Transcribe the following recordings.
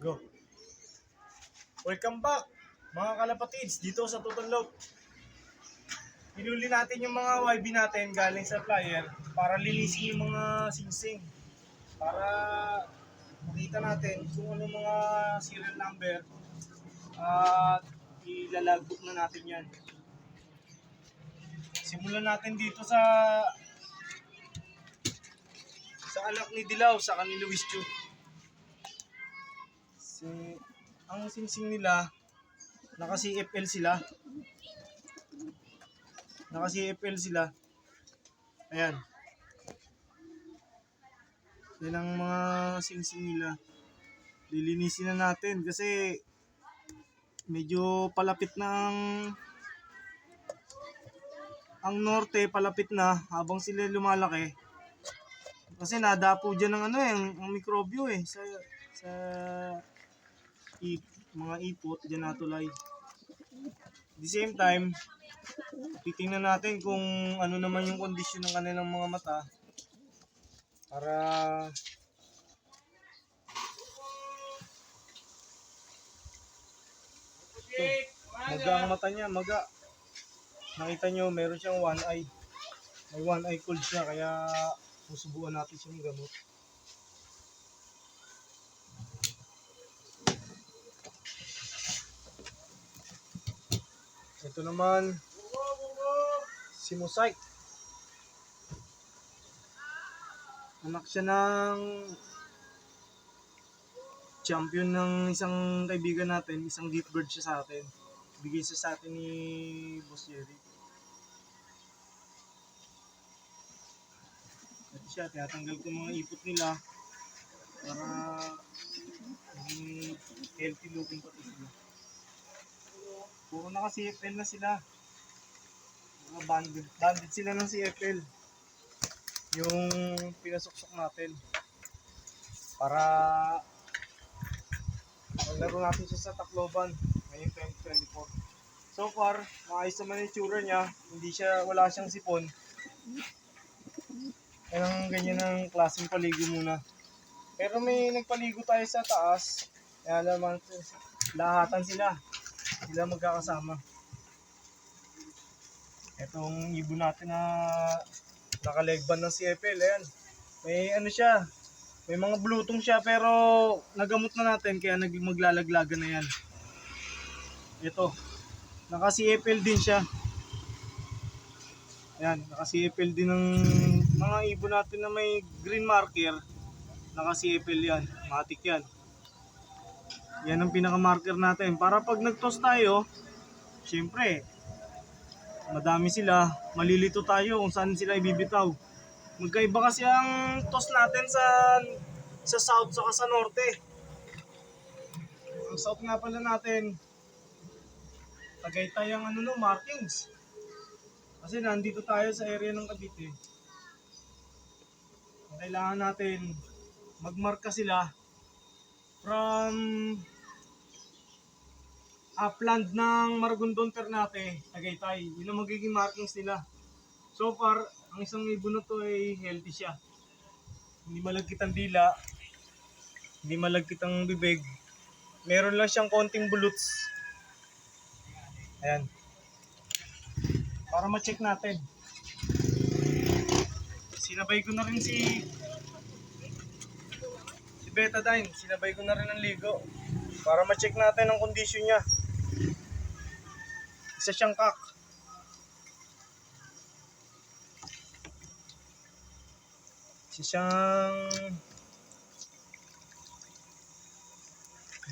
Go. Welcome back, mga kalapatids, dito sa Total Load. Hinuli natin yung mga YB natin galing sa flyer para linisin yung mga singsing. Para makita natin kung ano mga serial number at ilalagbook na natin yan. Simulan natin dito sa anak ni Dilaw, sa ni Luis Chu. Ang singsing nila, naka-CFL sila. Naka-CFL sila. Ayan. Yan ang mga singsing nila. Lilinisin na natin kasi medyo palapit na ang norte, palapit na habang sila lumalaki. Kasi nadapo dyan ng ang mikrobyo sa mga ipot dyan natulay. At the same time, titingnan natin kung ano naman yung kondisyon ng kanilang mga mata para maga ang mata niya, maga. Nakita nyo, meron siyang one eye. May one eye cold siya, kaya susubuan natin siyang gamot. Ito naman, si Mosaic. Anak siya ng champion ng isang kaibigan natin, isang gift bird siya sa atin. Bigay siya sa atin ni Boss Jerry. Ito siya, tinatanggal ko mga ipot nila para maging healthy looking pati sila. Puro naka CFL na sila. Mga banded sila ng CFL. Yung pinasuksok natin para maglaro natin siya sa Tacloban ngayong 2024. So far, maayos naman yung tsura niya. Wala siyang sipon. Kaya ganyan ang klaseng paligo muna. Pero may nagpaligo tayo sa taas. Kaya naman, lahatan sila. Sila magkakasama. Itong ibon natin na nakalegban ng CFL. Ayan. May siya. May mga blutong siya pero nagamot na natin kaya maglalaglagan na yan. Ito. Naka-CFL din siya. Ayan. Naka-CFL din ng mga ibon natin na may green marker. Naka-CFL yan. Matik yan. Yan ang pinaka-marker natin. Para pag nag-toss tayo, syempre, madami sila. Malilito tayo kung saan sila ibibitaw. Magkaiba kasi ang toss natin sa south saka sa norte. Ang south nga pala natin, Tagaytay ang markings. Kasi nandito tayo sa area ng Cavite. Kailangan natin magmarka sila from upland ng Maragondon, Ternate, Tagaytay. Yun ang magiging markings nila. So far, ang isang ibon na to ay healthy siya. Hindi malagkit ang dila, hindi malagkit ang bibig. Meron lang siyang konting buluts. Ayan. Para ma-check natin. Sinabay ko na rin si Betadine. Sinabay ko na rin ang ligo. Para ma-check natin ang kondisyon niya. Isa siyang kak. Isa siyang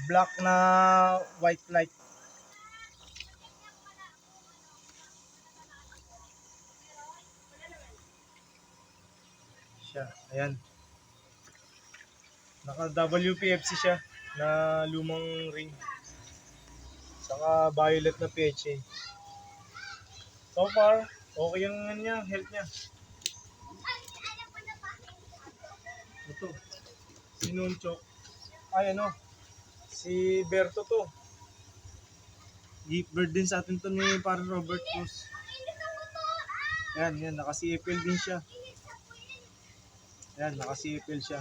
black na white light. Siya, ayan. Naka WPFC siya na lumang ring. Saka violet na PHA. So far, okay yung health niya. Ito, si Nunchok. Si Berto to. Gift bird din sa atin to ni parang Robert Cruz. Yan, naka-CFL din siya. Yan, naka-CFL siya.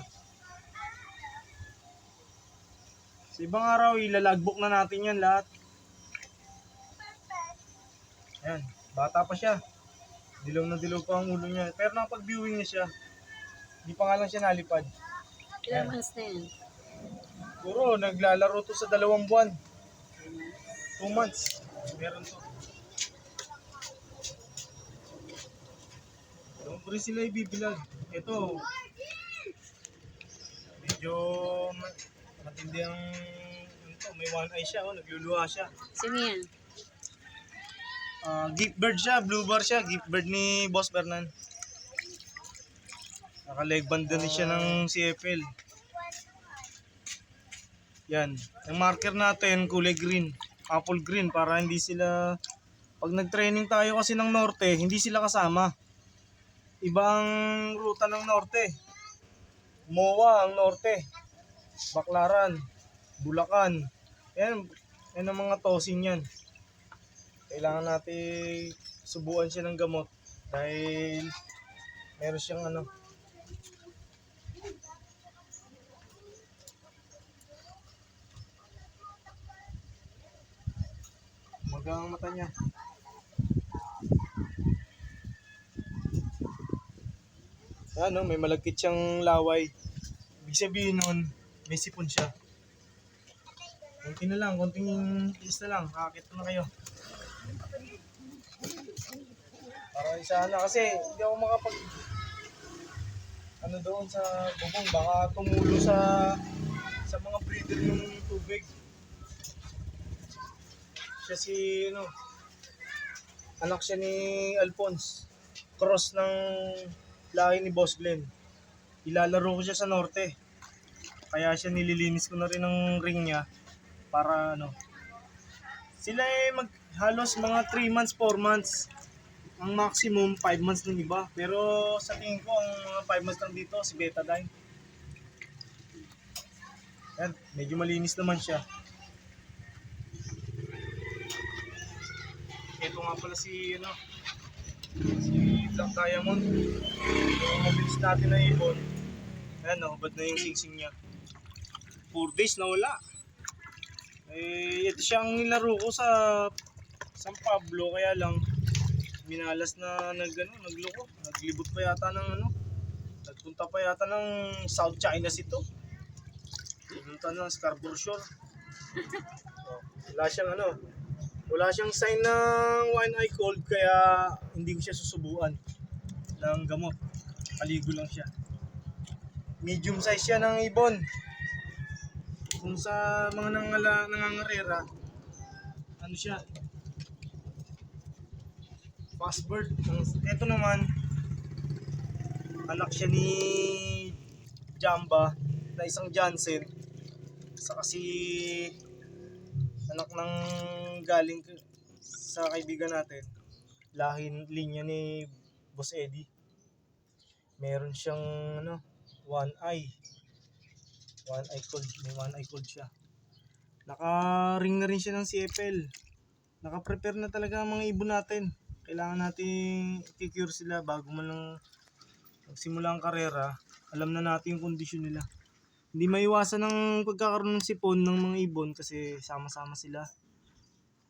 Sa ibang araw, ilalagbok na natin yan lahat. Ayan, bata pa siya. Dilaw na dilaw pa ang ulo niya. Pero nakapag-viewing na siya. Hindi pa nga lang siya nalipad. Ilang months na yan? Puro, naglalaro to sa 2 buwan. 2 months. Meron to. Doon ko rin sila ibibilag. Ito, medyo matindi ang ito. May one eye siya, nagluluha siya. Sino yan? Gift bird siya, blue bar siya. Gift bird ni Boss Bernan. Naka-leg band din siya ng CFL. Yan. Ang marker natin, kulay green. Apple green para hindi sila... Pag nag-training tayo kasi ng norte, hindi sila kasama. Ibang ruta ng norte. MOA ang norte. Baclaran. Bulacan. Yan. Yan ang mga tossing yan. Kailangan natin subuan siya ng gamot. Dahil meron siyang ano. Magang mata niya. Ano, may malagkit siyang laway. Ibig sabihin nun, may sipon siya. Konti na lang, konting tiis na lang. Kakakit na kayo. Para isa na kasi hindi ako makapag ano doon sa bubong. Baka tumulo sa mga breeder yung tubig. Siya si ano, anak siya ni Alphonse. Cross ng lahi ni Boss Glenn. Ilalaro ko siya sa norte. Kaya siya nililinis ko na rin ng ring niya para ano. Sila halos mga 3 months, 4 months. Ang maximum 5 months ng iba. Pero sa tingin ko ang mga 5 months lang dito si Betadine. Yan, medyo malinis naman siya. Ito nga pala si Black Diamond. Yung mabilis natin na ibon. Ayan o, ba't na yung singsing niya. 4 days na wala. Ito siyang nilaro ko sa San Pablo, kaya lang minalas na nagloko. Naglibot pa yata ng nagpunta pa yata ng South China Sea to. Punta ng Scarborough Shore. Wala siyang sign ng one eye cold, kaya hindi ko siya susubuan ng gamot. Paligo lang siya. Medium size siya ng ibon. Kung sa mga nangangarera, ano siya, fast bird. Ito naman, anak siya ni Jamba na isang Jansen. Saka si anak ng galing sa kaibigan natin, linya ni Boss Eddie. Meron siyang one eye cold. May one eye cold siya. Naka-ring na rin siya ng CFL. Naka-prepare na talaga ang mga ibon natin. Kailangan natin i-cure sila bago man lang magsimula ang karera. Alam na natin yung kondisyon nila. Hindi maiwasan ng pagkakaroon ng sipon ng mga ibon kasi sama-sama sila.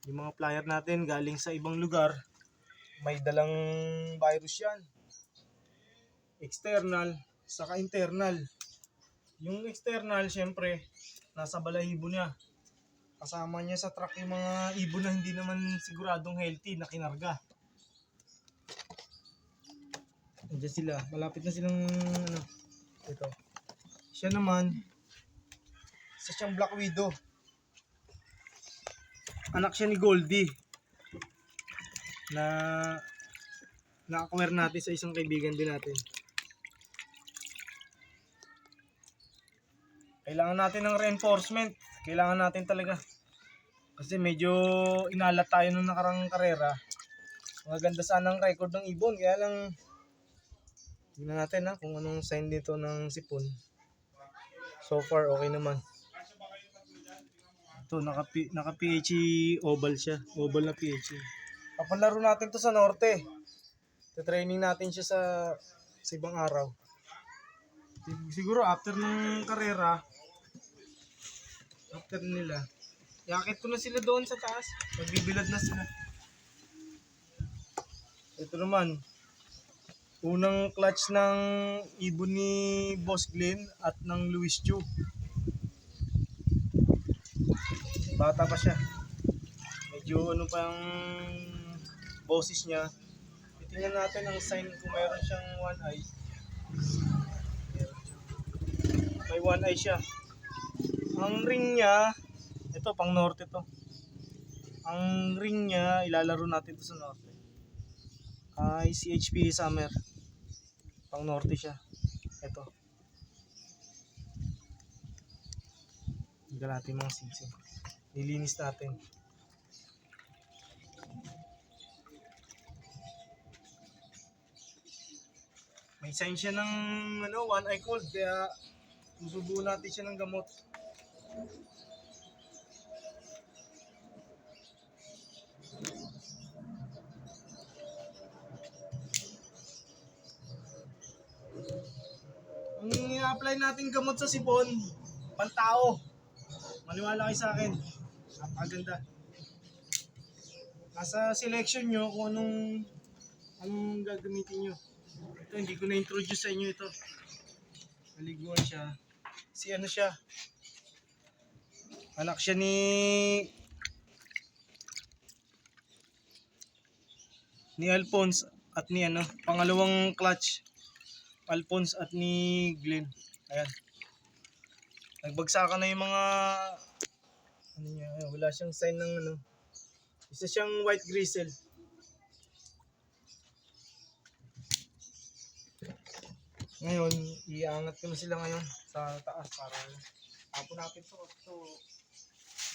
Yung mga flyer natin galing sa ibang lugar, may dalang virus yan. External, saka internal. Yung external, syempre, nasa balahibo niya. Kasama niya sa truck yung mga ibon na hindi naman siguradong healthy na kinarga. Andiyan sila, malapit na silang ito. Siya naman, isa siyang Black Widow. Anak siya ni Goldie na na-acquire natin sa isang kaibigan din natin. Kailangan natin ng reinforcement. Kailangan natin talaga. Kasi medyo inalat tayo nung nakarang karera. Maganda sana ang record ng ibon. Kaya lang, tingnan natin kung anong sign dito ng sipon. So far, okay naman. Ito, naka-PHE oval siya. Oval na PHE. Papalaro natin to sa norte. Training natin siya sa ibang araw. Siguro after ng karera, After nila, yakit ko na sila doon sa taas. Magbibilad na sila. Ito naman, unang clutch ng ibon ni Boss Glenn at ng Luis Chu. Bata pa siya. Medyo ano pa ang boses niya. Tingnan natin ang sign kung mayroon siyang one eye. May one eye siya. Ang ring niya, ito pang norte to. Ang ring niya, ilalaro natin to sa norte. Ay CHP Summer. Pang norte siya. Ito. Tingnan natin mga sisig. Nilinis natin. May sign siya ng one eye cold kaya susubukan natin siya ng gamot. Ang i-apply natin gamot sa sipon, pantao. Maniwala kayo sa akin. Napakaganda. Nasa selection nyo kung anong gagamitin nyo. Ito, hindi ko na-introduce sa inyo ito. Maliguan siya. Si ano siya? Anak siya ni Alphonse at ni pangalawang clutch. Alphonse at ni Glenn. Ayan. Nagbagsakan na yung mga niya, wala siyang sign ng isa siyang white grizzle. Ngayon, iangat ko na sila ngayon sa taas para tapon natin to. Ito,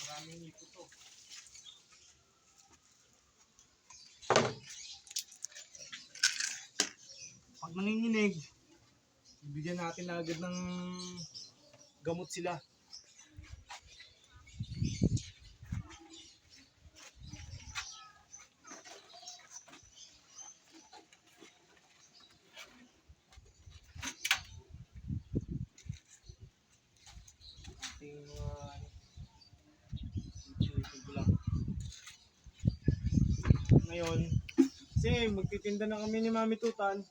maraming ito to. Pag nanginginig, ibigyan natin agad ng gamot sila. Ngayon, kasi magtitinda na kami ni Mami Tutan,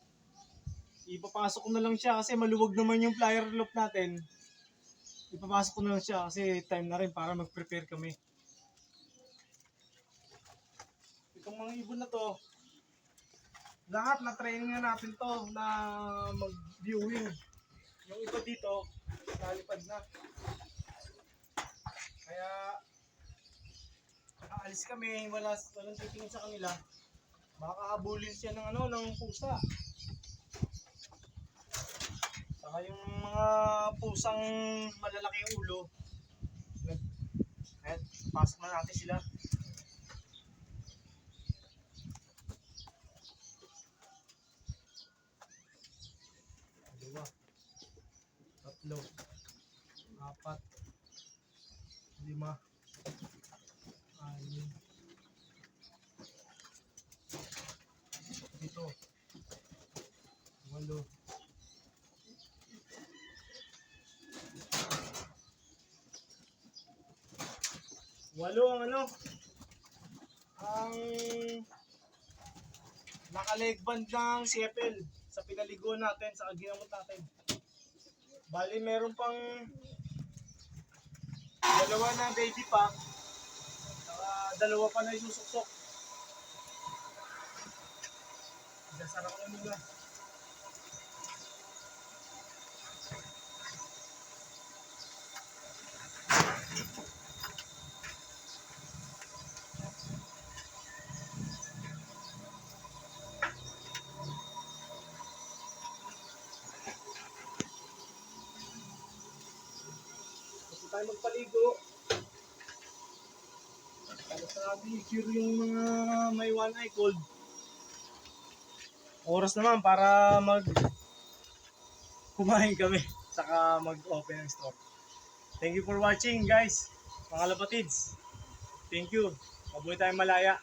ipapasok ko na lang siya kasi maluwag naman yung flyer loop natin. Ipapasok ko na lang siya kasi time na rin para mag-prepare kami. Itong mga ibon na to, lahat na training na natin to na mag-viewing. Yung iba dito, lalipad na. Kaya aalis kami, walang titingin sa kanila. Baka habulin siya ng pusa. Saka yung mga pusang malalaki yung ulo. Ayan, pasok na natin sila. Dalawa, tatlo, apat, lima, anim, ito, walo, ang naka-legband ng CFL sa pinaliguan natin, sa ginamot natin. Bali meron pang dalawa na baby pa, dalawa pa na isusuksok. Dasara ko na muna. Tayo magpaligo. Tapos na natin i-cure yung mga may one eye cold. Oras naman para kumain kami. Saka mag-open ng store. Thank you for watching guys. Mga lapatids. Thank you. Mabuhay tayong malaya.